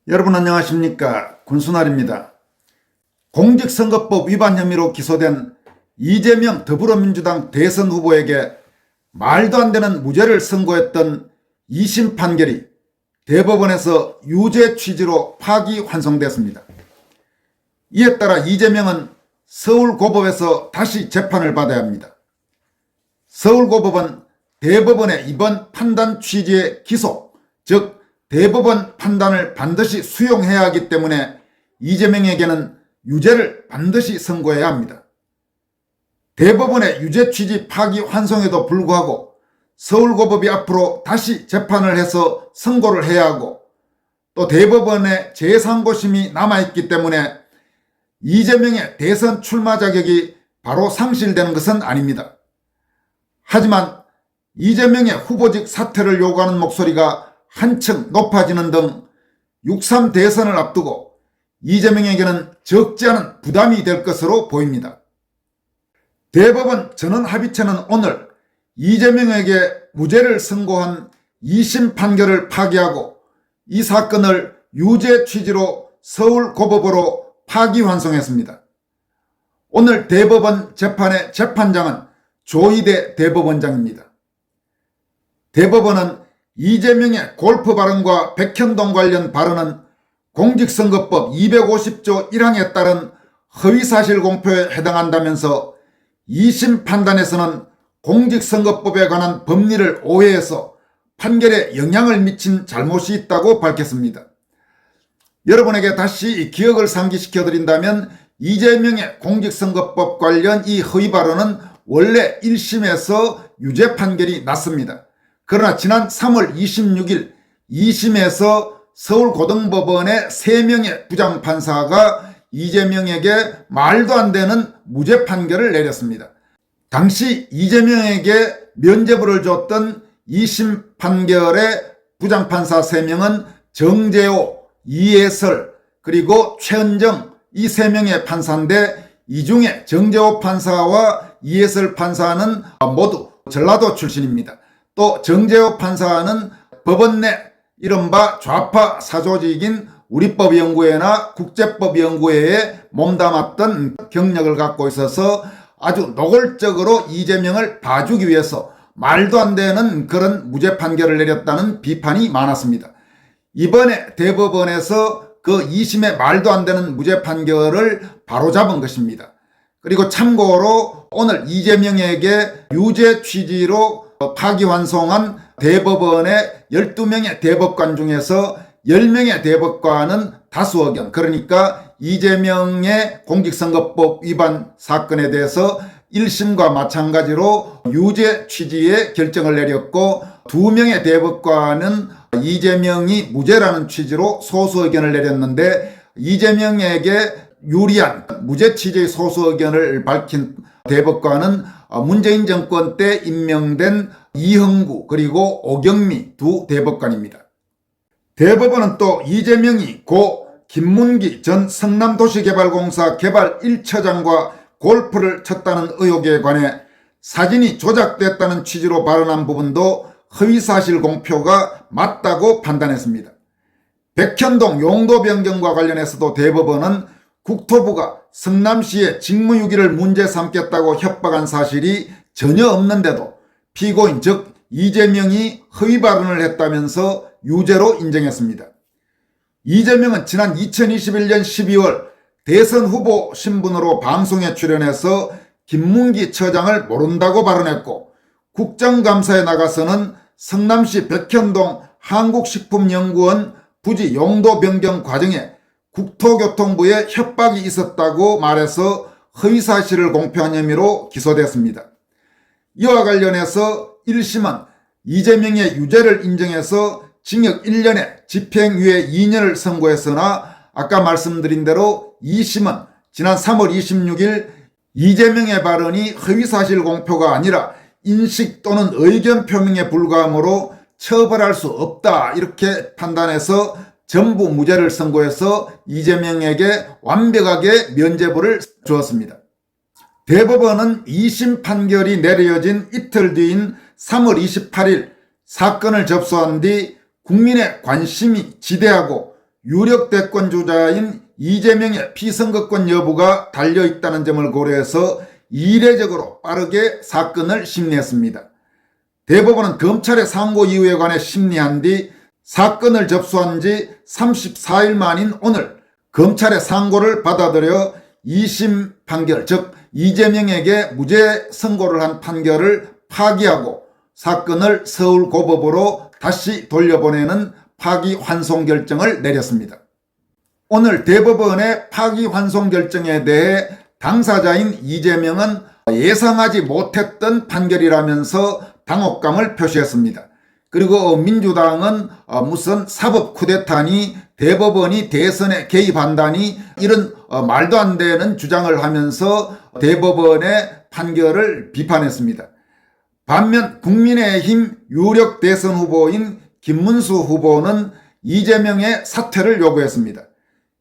여러분 안녕하십니까? 군수날입니다. 공직선거법 위반 혐의로 기소된 이재명 더불어민주당 대선 후보에게 말도 안 되는 무죄를 선고했던 2심 판결이 대법원에서 유죄 취지로 파기환송됐습니다. 이에 따라 이재명은 서울고법에서 다시 재판을 받아야 합니다. 서울고법은 대법원의 이번 판단 취지의 기소, 즉 대법원 판단을 반드시 수용해야 하기 때문에 이재명에게는 유죄를 반드시 선고해야 합니다. 대법원의 유죄 취지 파기환송에도 불구하고 서울고법이 앞으로 다시 재판을 해서 선고를 해야 하고 또 대법원의 제3고심이 남아있기 때문에 이재명의 대선 출마 자격이 바로 상실되는 것은 아닙니다. 하지만 이재명의 후보직 사퇴를 요구하는 목소리가 한층 높아지는 등 6.3 대선을 앞두고 이재명에게는 적지 않은 부담이 될 것으로 보입니다. 대법원 전원합의체는 오늘 이재명에게 무죄를 선고한 2심 판결을 파기하고 이 사건을 유죄 취지로 서울고법으로 파기환송했습니다. 오늘 대법원 재판의 재판장은 조희대 대법원장입니다. 대법원은 이재명의 골프 발언과 백현동 관련 발언은 공직선거법 250조 1항에 따른 허위사실 공표에 해당한다면서 2심 판단에서는 공직선거법에 관한 법리를 오해해서 판결에 영향을 미친 잘못이 있다고 밝혔습니다. 여러분에게 다시 기억을 상기시켜드린다면 이재명의 공직선거법 관련 이 허위 발언은 원래 1심에서 유죄 판결이 났습니다. 그러나 지난 3월 26일 2심에서 서울고등법원의 3명의 부장판사가 이재명에게 말도 안 되는 무죄 판결을 내렸습니다. 당시 이재명에게 면죄부를 줬던 2심 판결의 부장판사 3명은 정재호, 이해설, 그리고 최은정 이 3명의 판사인데 이 중에 정재호 판사와 이해설 판사는 모두 전라도 출신입니다. 또 정재호 판사는 법원 내 이른바 좌파 사조직인 우리법연구회나 국제법연구회에 몸담았던 경력을 갖고 있어서 아주 노골적으로 이재명을 봐주기 위해서 말도 안 되는 그런 무죄 판결을 내렸다는 비판이 많았습니다. 이번에 대법원에서 그 2심의 말도 안 되는 무죄 판결을 바로잡은 것입니다. 그리고 참고로 오늘 이재명에게 유죄 취지로 파기환송한 대법원의 12명의 대법관 중에서 10명의 대법관은 다수 의견, 그러니까 이재명의 공직선거법 위반 사건에 대해서 1심과 마찬가지로 유죄 취지의 결정을 내렸고 2명의 대법관은 이재명이 무죄라는 취지로 소수 의견을 내렸는데 이재명에게 유리한 무죄 취지의 소수 의견을 밝힌 대법관은 문재인 정권 때 임명된 이흥구 그리고 오경미 두 대법관입니다. 대법원은 또 이재명이 고 김문기 전 성남도시개발공사 개발 1처장과 골프를 쳤다는 의혹에 관해 사진이 조작됐다는 취지로 발언한 부분도 허위사실 공표가 맞다고 판단했습니다. 백현동 용도 변경과 관련해서도 대법원은 국토부가 성남시의 직무유기를 문제 삼겠다고 협박한 사실이 전혀 없는데도 피고인 즉 이재명이 허위 발언을 했다면서 유죄로 인정했습니다. 이재명은 지난 2021년 12월 대선 후보 신분으로 방송에 출연해서 김문기 처장을 모른다고 발언했고 국정감사에 나가서는 성남시 백현동 한국식품연구원 부지 용도 변경 과정에 국토교통부에 협박이 있었다고 말해서 허위사실을 공표한 혐의로 기소됐습니다. 이와 관련해서 1심은 이재명의 유죄를 인정해서 징역 1년에 집행유예 2년을 선고했으나 아까 말씀드린 대로 2심은 지난 3월 26일 이재명의 발언이 허위사실 공표가 아니라 인식 또는 의견 표명에 불과하므로 처벌할 수 없다 이렇게 판단해서 전부 무죄를 선고해서 이재명에게 완벽하게 면죄부를 주었습니다. 대법원은 2심 판결이 내려진 이틀 뒤인 3월 28일 사건을 접수한 뒤 국민의 관심이 지대하고 유력 대권 주자인 이재명의 피선거권 여부가 달려있다는 점을 고려해서 이례적으로 빠르게 사건을 심리했습니다. 대법원은 검찰의 상고 이유에 관해 심리한 뒤 사건을 접수한 지 34일 만인 오늘 검찰의 상고를 받아들여 2심 판결, 즉 이재명에게 무죄 선고를 한 판결을 파기하고 사건을 서울고법으로 다시 돌려보내는 파기환송 결정을 내렸습니다. 오늘 대법원의 파기환송 결정에 대해 당사자인 이재명은 예상하지 못했던 판결이라면서 당혹감을 표시했습니다. 그리고 민주당은 무슨 사법 쿠데타니 대법원이 대선에 개입한다니 이런 말도 안 되는 주장을 하면서 대법원의 판결을 비판했습니다. 반면 국민의힘 유력 대선 후보인 김문수 후보는 이재명의 사퇴를 요구했습니다.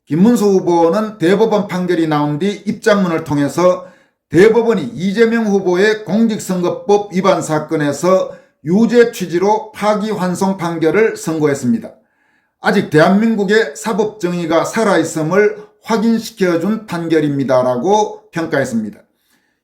김문수 후보는 대법원 판결이 나온 뒤 입장문을 통해서 대법원이 이재명 후보의 공직선거법 위반 사건에서 유죄 취지로 파기환송 판결을 선고했습니다. 아직 대한민국의 사법정의가 살아있음을 확인시켜준 판결입니다라고 평가했습니다.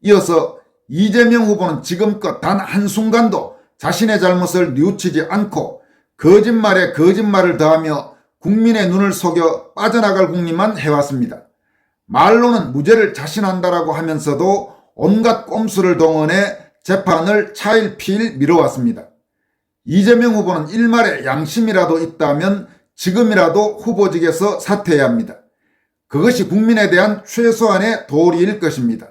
이어서 이재명 후보는 지금껏 단 한순간도 자신의 잘못을 뉘우치지 않고 거짓말에 거짓말을 더하며 국민의 눈을 속여 빠져나갈 궁리만 해왔습니다. 말로는 무죄를 자신한다라고 하면서도 온갖 꼼수를 동원해 재판을 차일피일 미뤄왔습니다. 이재명 후보는 일말의 양심이라도 있다면 지금이라도 후보직에서 사퇴해야 합니다. 그것이 국민에 대한 최소한의 도리일 것입니다.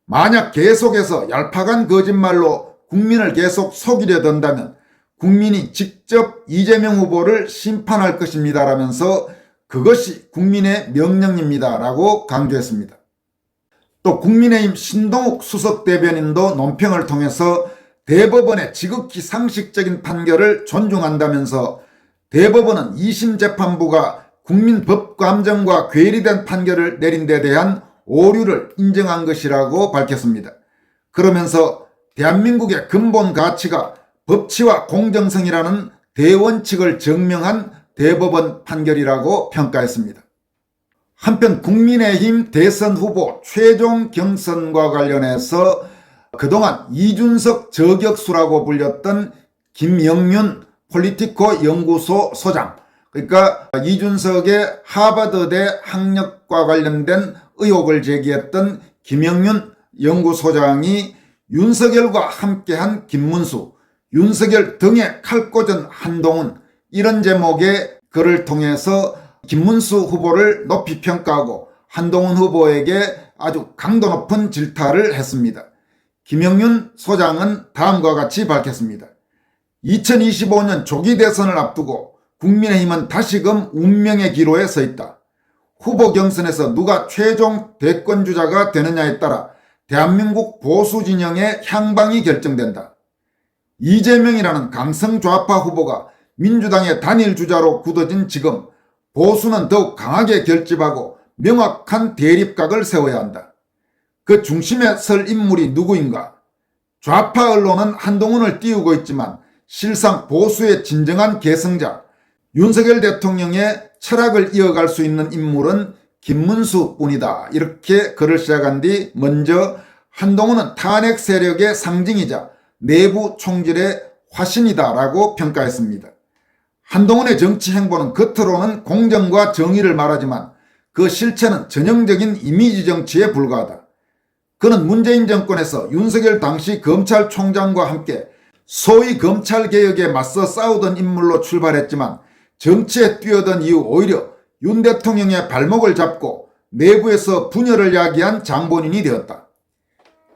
만약 계속해서 얄팍한 거짓말로 국민을 계속 속이려 든다면 국민이 직접 이재명 후보를 심판할 것입니다라면서 그것이 국민의 명령입니다라고 강조했습니다. 또 국민의힘 신동욱 수석대변인도 논평을 통해서 대법원의 지극히 상식적인 판결을 존중한다면서 대법원은 2심 재판부가 국민 법감정과 괴리된 판결을 내린 데 대한 오류를 인정한 것이라고 밝혔습니다. 그러면서 대한민국의 근본 가치가 법치와 공정성이라는 대원칙을 증명한 대법원 판결이라고 평가했습니다. 한편 국민의힘 대선 후보 최종 경선과 관련해서 그동안 이준석 저격수라고 불렸던 김영윤 폴리티코 연구소 소장, 그러니까 이준석의 하버드대 학력과 관련된 의혹을 제기했던 김영윤 연구소장이 윤석열과 함께한 김문수, 윤석열 등에 칼 꽂은 한동훈, 이런 제목의 글을 통해서 김문수 후보를 높이 평가하고 한동훈 후보에게 아주 강도 높은 질타를 했습니다. 김영윤 소장은 다음과 같이 밝혔습니다. 2025년 조기 대선을 앞두고 국민의힘은 다시금 운명의 기로에 서 있다. 후보 경선에서 누가 최종 대권주자가 되느냐에 따라 대한민국 보수 진영의 향방이 결정된다. 이재명이라는 강성 좌파 후보가 민주당의 단일 주자로 굳어진 지금 보수는 더욱 강하게 결집하고 명확한 대립각을 세워야 한다. 그 중심에 설 인물이 누구인가? 좌파 언론은 한동훈을 띄우고 있지만 실상 보수의 진정한 계승자, 윤석열 대통령의 철학을 이어갈 수 있는 인물은 김문수 뿐이다. 이렇게 글을 시작한 뒤 먼저 한동훈은 탄핵 세력의 상징이자 내부 총질의 화신이다라고 평가했습니다. 한동훈의 정치 행보는 겉으로는 공정과 정의를 말하지만 그 실체는 전형적인 이미지 정치에 불과하다. 그는 문재인 정권에서 윤석열 당시 검찰총장과 함께 소위 검찰개혁에 맞서 싸우던 인물로 출발했지만 정치에 뛰어든 이후 오히려 윤 대통령의 발목을 잡고 내부에서 분열을 야기한 장본인이 되었다.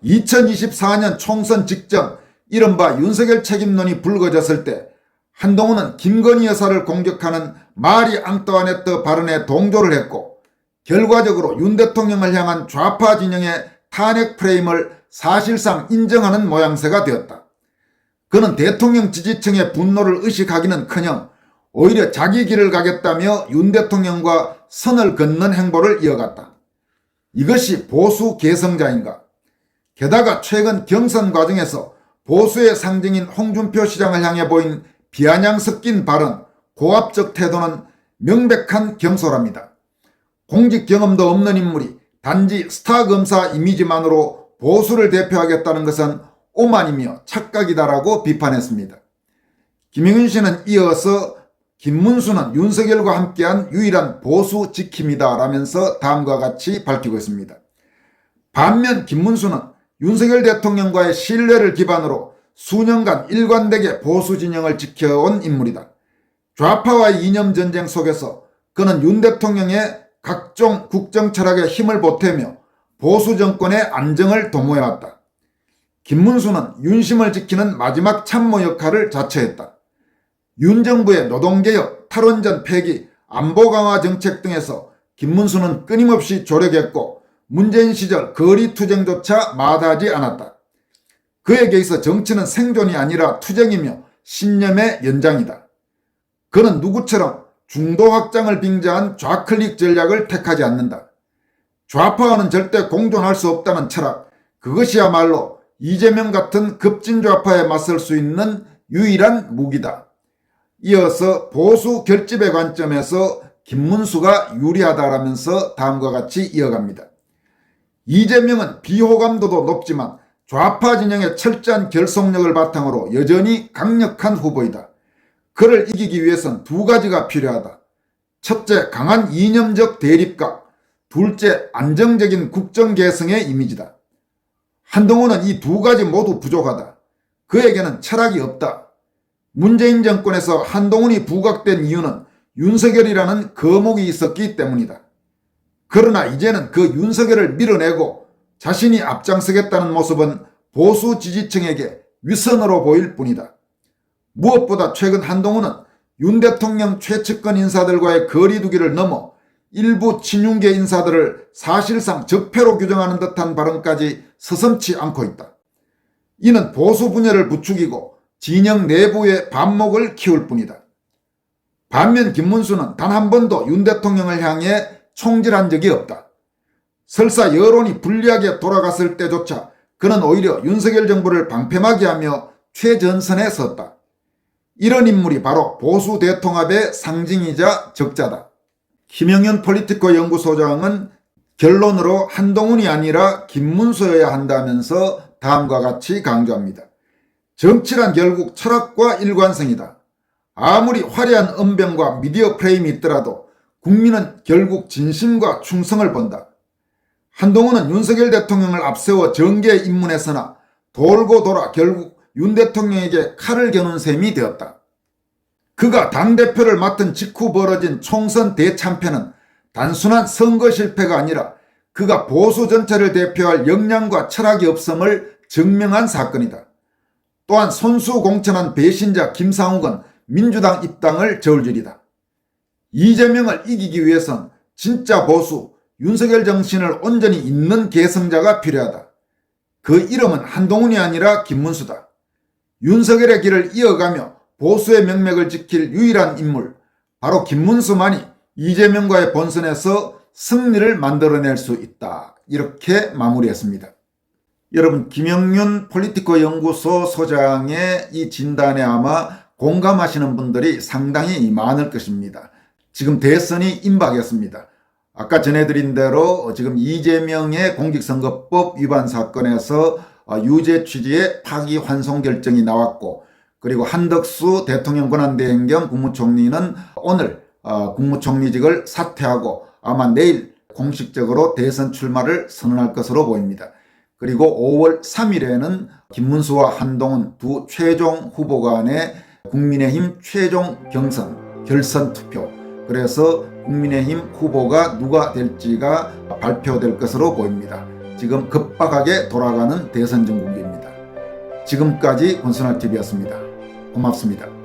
2024년 총선 직전 이른바 윤석열 책임론이 불거졌을 때 한동훈은 김건희 여사를 공격하는 마리 앙뚜아네트 발언에 동조를 했고 결과적으로 윤 대통령을 향한 좌파 진영의 탄핵 프레임을 사실상 인정하는 모양새가 되었다. 그는 대통령 지지층의 분노를 의식하기는커녕 오히려 자기 길을 가겠다며 윤 대통령과 선을 긋는 행보를 이어갔다. 이것이 보수 계승자인가? 게다가 최근 경선 과정에서 보수의 상징인 홍준표 시장을 향해 보인 비아냥 섞인 발언, 고압적 태도는 명백한 경솔합니다. 공직 경험도 없는 인물이 단지 스타 검사 이미지만으로 보수를 대표하겠다는 것은 오만이며 착각이다라고 비판했습니다. 김영윤 씨는 이어서 김문수는 윤석열과 함께한 유일한 보수 지킴이다 라면서 다음과 같이 밝히고 있습니다. 반면 김문수는 윤석열 대통령과의 신뢰를 기반으로 수년간 일관되게 보수 진영을 지켜온 인물이다. 좌파와의 이념 전쟁 속에서 그는 윤 대통령의 각종 국정 철학에 힘을 보태며 보수 정권의 안정을 도모해왔다. 김문수는 윤심을 지키는 마지막 참모 역할을 자처했다. 윤 정부의 노동개혁, 탈원전 폐기, 안보 강화 정책 등에서 김문수는 끊임없이 조력했고 문재인 시절 거리투쟁조차 마다하지 않았다. 그에게 있어 정치는 생존이 아니라 투쟁이며 신념의 연장이다. 그는 누구처럼 중도 확장을 빙자한 좌클릭 전략을 택하지 않는다. 좌파와는 절대 공존할 수 없다는 철학, 그것이야말로 이재명 같은 급진좌파에 맞설 수 있는 유일한 무기다. 이어서 보수 결집의 관점에서 김문수가 유리하다라면서 다음과 같이 이어갑니다. 이재명은 비호감도도 높지만 좌파 진영의 철저한 결속력을 바탕으로 여전히 강력한 후보이다. 그를 이기기 위해선 두 가지가 필요하다. 첫째, 강한 이념적 대립각. 둘째, 안정적인 국정개성의 이미지다. 한동훈은 이 두 가지 모두 부족하다. 그에게는 철학이 없다. 문재인 정권에서 한동훈이 부각된 이유는 윤석열이라는 거목이 있었기 때문이다. 그러나 이제는 그 윤석열을 밀어내고 자신이 앞장서겠다는 모습은 보수 지지층에게 위선으로 보일 뿐이다. 무엇보다 최근 한동훈은 윤 대통령 최측근 인사들과의 거리두기를 넘어 일부 친윤계 인사들을 사실상 적폐로 규정하는 듯한 발언까지 서슴지 않고 있다. 이는 보수 분열을 부추기고 진영 내부의 반목을 키울 뿐이다. 반면 김문수는 단 한 번도 윤 대통령을 향해 총질한 적이 없다. 설사 여론이 불리하게 돌아갔을 때조차 그는 오히려 윤석열 정부를 방패막이 하며 최전선에 섰다. 이런 인물이 바로 보수 대통합의 상징이자 적자다. 김영윤 폴리티코 연구소장은 결론으로 한동훈이 아니라 김문수여야 한다면서 다음과 같이 강조합니다. 정치란 결국 철학과 일관성이다. 아무리 화려한 언변과 미디어 프레임이 있더라도 국민은 결국 진심과 충성을 본다. 한동훈은 윤석열 대통령을 앞세워 정계에 입문했으나 돌고 돌아 결국 윤 대통령에게 칼을 겨눈 셈이 되었다. 그가 당대표를 맡은 직후 벌어진 총선 대참패는 단순한 선거 실패가 아니라 그가 보수 전체를 대표할 역량과 철학이 없음을 증명한 사건이다. 또한 손수공천한 배신자 김상욱은 민주당 입당을 저울질이다. 이재명을 이기기 위해선 진짜 보수, 윤석열 정신을 온전히 잇는 계승자가 필요하다. 그 이름은 한동훈이 아니라 김문수다. 윤석열의 길을 이어가며 보수의 명맥을 지킬 유일한 인물, 바로 김문수만이 이재명과의 본선에서 승리를 만들어낼 수 있다. 이렇게 마무리했습니다. 여러분, 김영윤 폴리티코 연구소 소장의 이 진단에 아마 공감하시는 분들이 상당히 많을 것입니다. 지금 대선이 임박했습니다. 아까 전해드린 대로 지금 이재명의 공직선거법 위반 사건에서 유죄 취지의 파기환송 결정이 나왔고, 그리고 한덕수 대통령 권한대행겸 국무총리는 오늘 국무총리직을 사퇴하고 아마 내일 공식적으로 대선 출마를 선언할 것으로 보입니다. 그리고 5월 3일에는 김문수와 한동훈 두 최종 후보 간의 국민의힘 최종 결선 투표, 그래서 국민의힘 후보가 누가 될지가 발표될 것으로 보입니다. 지금 급박하게 돌아가는 대선 전국입니다. 지금까지 권순할TV였습니다. 고맙습니다.